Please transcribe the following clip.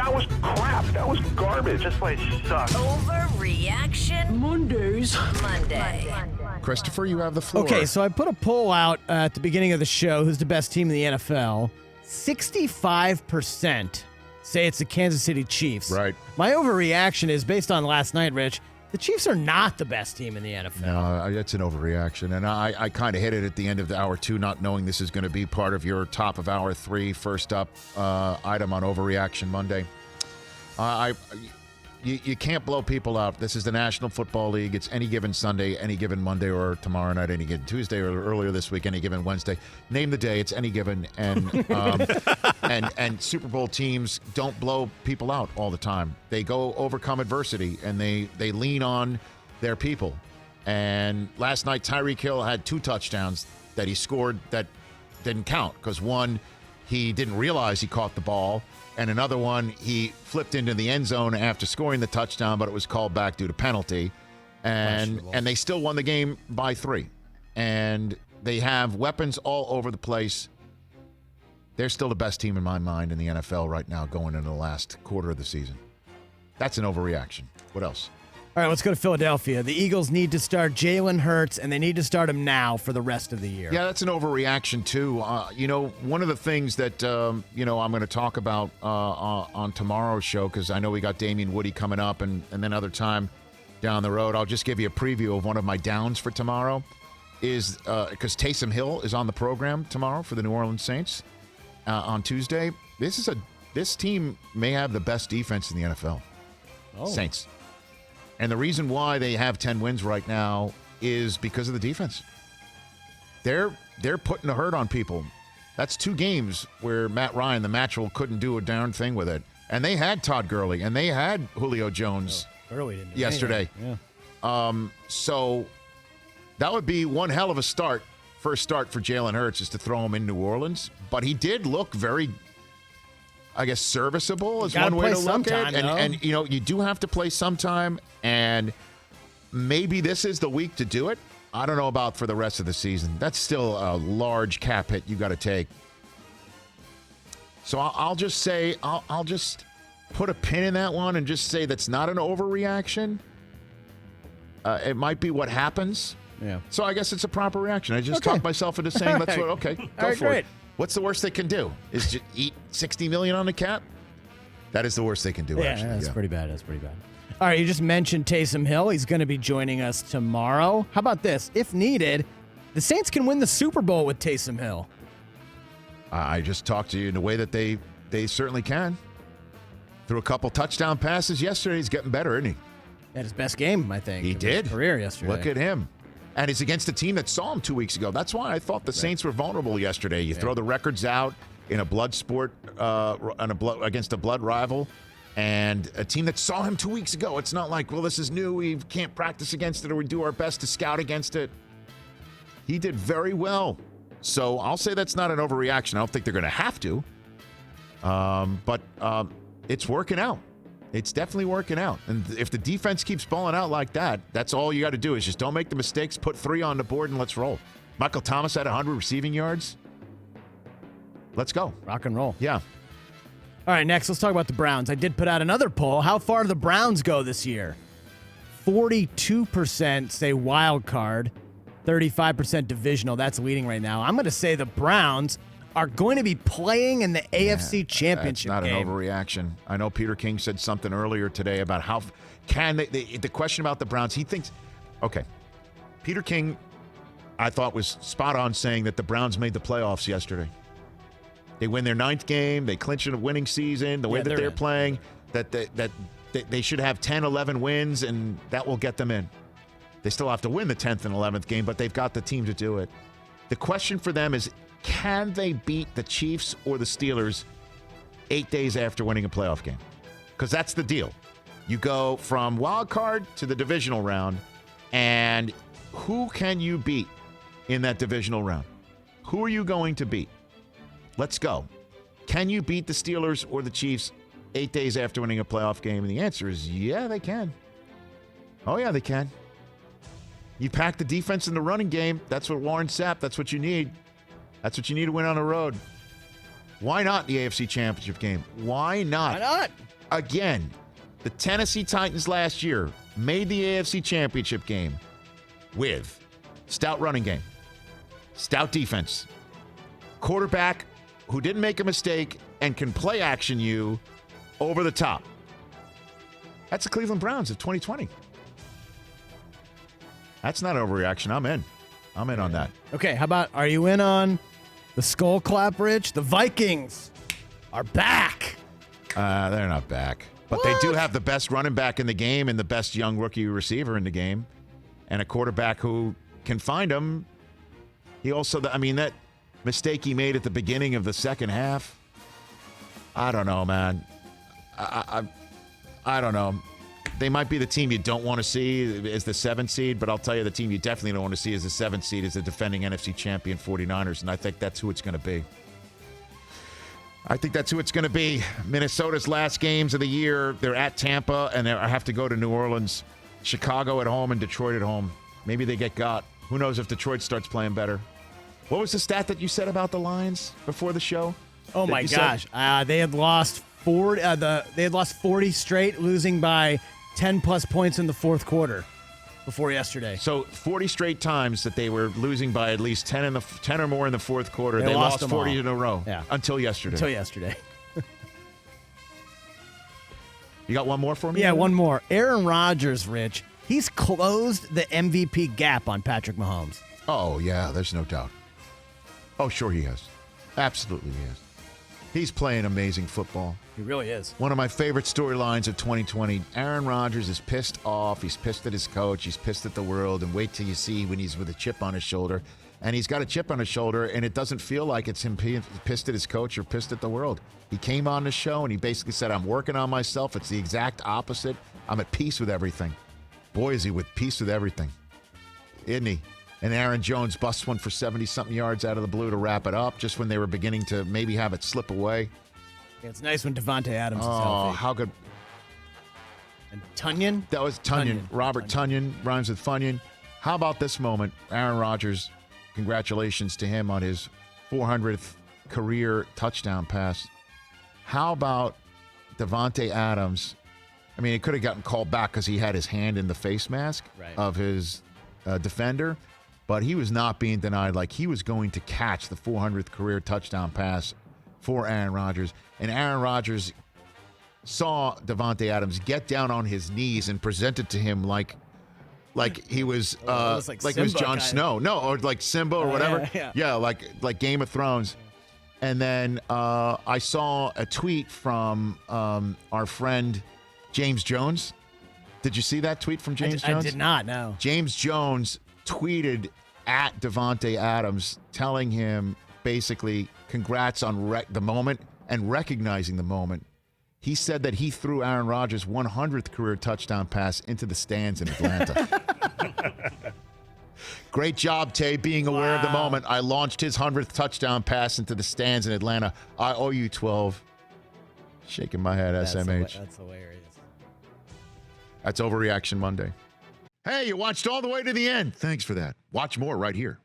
That was crap. That was garbage. This place sucks. Overreaction Monday. Christopher, you have the floor. Okay, so I put a poll out at the beginning of the show. Who's the best team in the NFL? 65% say it's the Kansas City Chiefs. Right. My overreaction is based on last night, Rich. The Chiefs are not the best team in the NFL. No, that's an overreaction. And I kind of hit it at the end of the hour 2, not knowing this is going to be part of your top of hour 3 first up item on Overreaction Monday. You can't blow people out. This is the National Football League. It's any given Sunday, any given Monday, or tomorrow night, any given Tuesday, or earlier this week, any given Wednesday. Name the day. It's any given. And and Super Bowl teams don't blow people out all the time. They go overcome adversity, and they lean on their people. And last night, Tyreek Hill had 2 touchdowns that he scored that didn't count because one, he didn't realize he caught the ball. And another one, he flipped into the end zone after scoring the touchdown, but it was called back due to penalty. And they still won the game by 3. And they have weapons all over the place. They're still the best team in my mind in the NFL right now going into the last quarter of the season. That's an overreaction. What else? All right, let's go to Philadelphia. The Eagles need to start Jalen Hurts, and they need to start him now for the rest of the year. Yeah, that's an overreaction, too. One of the things that, I'm going to talk about on tomorrow's show, because I know we got Damian Woody coming up and then other time down the road. I'll just give you a preview of one of my downs for tomorrow is because Taysom Hill is on the program tomorrow for the New Orleans Saints on Tuesday. This team may have the best defense in the NFL. Saints. And the reason why they have 10 wins right now is because of the defense. They're putting a hurt on people. That's 2 games where Matt Ryan, the Matchel, couldn't do a darn thing with it. And they had Todd Gurley, and they had Julio Jones yesterday. Yeah. So that would be one hell of a start, first start for Jalen Hurts, is to throw him in New Orleans. But he did look very, I guess, serviceable is one way to look at it. And you do have to play sometime, and maybe this is the week to do it. I don't know about for the rest of the season. That's still a large cap hit you got to take. So I'll just say, I'll just put a pin in that one and just say that's not an overreaction. It might be what happens. Yeah. So I guess it's a proper reaction. I just talked myself into saying, let's go for it. What's the worst they can do? Is just eat $60 million on the cap? That is the worst they can do, actually. That's pretty bad. All right, you just mentioned Taysom Hill. He's going to be joining us tomorrow. How about this? If needed, the Saints can win the Super Bowl with Taysom Hill. I just talked to you in a way that they certainly can. Threw a couple touchdown passes yesterday. He's getting better, isn't he? Had his best game, I think. He did. His career yesterday. Look at him. And it's against a team that saw him 2 weeks ago. That's why I thought the Saints were vulnerable yesterday. You throw the records out in a blood sport against a blood rival, and a team that saw him 2 weeks ago. It's not like, well, this is new. We can't practice against it, or we do our best to scout against it. He did very well. So I'll say that's not an overreaction. I don't think they're going to have to. But it's working out. It's definitely working out. And if the defense keeps balling out like that, that's all you got to do is just don't make the mistakes, put 3 on the board, and let's roll. Michael Thomas had 100 receiving yards. Let's go. Rock and roll. Yeah. All right, next, let's talk about the Browns. I did put out another poll. How far do the Browns go this year? 42% say wild card, 35% divisional. That's leading right now. I'm going to say the Browns are going to be playing in the AFC Championship game. That's not game. an overreaction. I know Peter King said something earlier today about how can they the question about the Browns. He thinks, okay, Peter King, I thought was spot on saying that the Browns made the playoffs yesterday. They win their 9th game. They clinch a winning season. The way that they're playing, that they should have 10, 11 wins, and that will get them in. They still have to win the 10th and 11th game, but they've got the team to do it. The question for them is, can they beat the Chiefs or the Steelers 8 days after winning a playoff game? Because that's the deal. You go from wild card to the divisional round, and who can you beat in that divisional round? Who are you going to beat? Let's go. Can you beat the Steelers or the Chiefs 8 days after winning a playoff game? And the answer is, yeah, they can. Oh, yeah, they can. You pack the defense in the running game. That's what Warren Sapp, that's what you need. That's what you need to win on the road. Why not the AFC Championship game? Why not? Why not? Again, the Tennessee Titans last year made the AFC Championship game with stout running game, stout defense, quarterback who didn't make a mistake and can play action you over the top. That's the Cleveland Browns of 2020. That's not overreaction. I'm in. I'm in on that. Okay, how about, are you in on the skull clap, Rich? The Vikings are back. They're not back. But they do have the best running back in the game and the best young rookie receiver in the game and a quarterback who can find them. He also, that mistake he made at the beginning of the second half, I don't know, man. I don't know. They might be the team you don't want to see as the 7th seed, but I'll tell you the team you definitely don't want to see as the 7th seed is the defending NFC champion 49ers, and I think that's who it's going to be. Minnesota's last games of the year, they're at Tampa, and I have to go to New Orleans. Chicago at home and Detroit at home. Maybe they get got. Who knows if Detroit starts playing better. What was the stat that you said about the Lions before the show? Oh, my gosh. They had lost 40 straight, losing by 10-plus points in the fourth quarter before yesterday. So 40 straight times that they were losing by at least 10 or more in the fourth quarter. They lost 40 in a row until yesterday. You got one more for me? Yeah, one more. Aaron Rodgers, Rich, he's closed the MVP gap on Patrick Mahomes. Oh, yeah, there's no doubt. Oh, sure he has. Absolutely he has. He's playing amazing football. He really is. One of my favorite storylines of 2020, Aaron Rodgers is pissed off. He's pissed at his coach. He's pissed at the world. And wait till you see when he's with a chip on his shoulder. And he's got a chip on his shoulder, and it doesn't feel like it's him pissed at his coach or pissed at the world. He came on the show, and he basically said, I'm working on myself. It's the exact opposite. I'm at peace with everything. Boy, is he with peace with everything. Isn't he? And Aaron Jones busts one for 70-something yards out of the blue to wrap it up, just when they were beginning to maybe have it slip away. Yeah, it's nice when Devontae Adams is healthy. Oh, how good. And Tunyon? That was Tunyon. Robert Tunyon rhymes with Funyon. How about this moment? Aaron Rodgers, congratulations to him on his 400th career touchdown pass. How about Devontae Adams? I mean, he could have gotten called back because he had his hand in the face mask of his defender, but he was not being denied. Like, he was going to catch the 400th career touchdown pass for Aaron Rodgers. And Aaron Rodgers saw Devontae Adams get down on his knees and present it to him like he was like he was Jon Snow. No, or like Simba or whatever. Yeah, like Game of Thrones. And then I saw a tweet from our friend James Jones. Did you see that tweet from James Jones? I did not, no. James Jones tweeted at Devontae Adams telling him basically congrats on the moment and recognizing the moment. He said that he threw Aaron Rodgers' 100th career touchdown pass into the stands in Atlanta. Great job, Tay, being aware of the moment. I launched his 100th touchdown pass into the stands in Atlanta. I owe you 12. Shaking my head, SMH. That's hilarious. That's Overreaction Monday. Hey, you watched all the way to the end. Thanks for that. Watch more right here.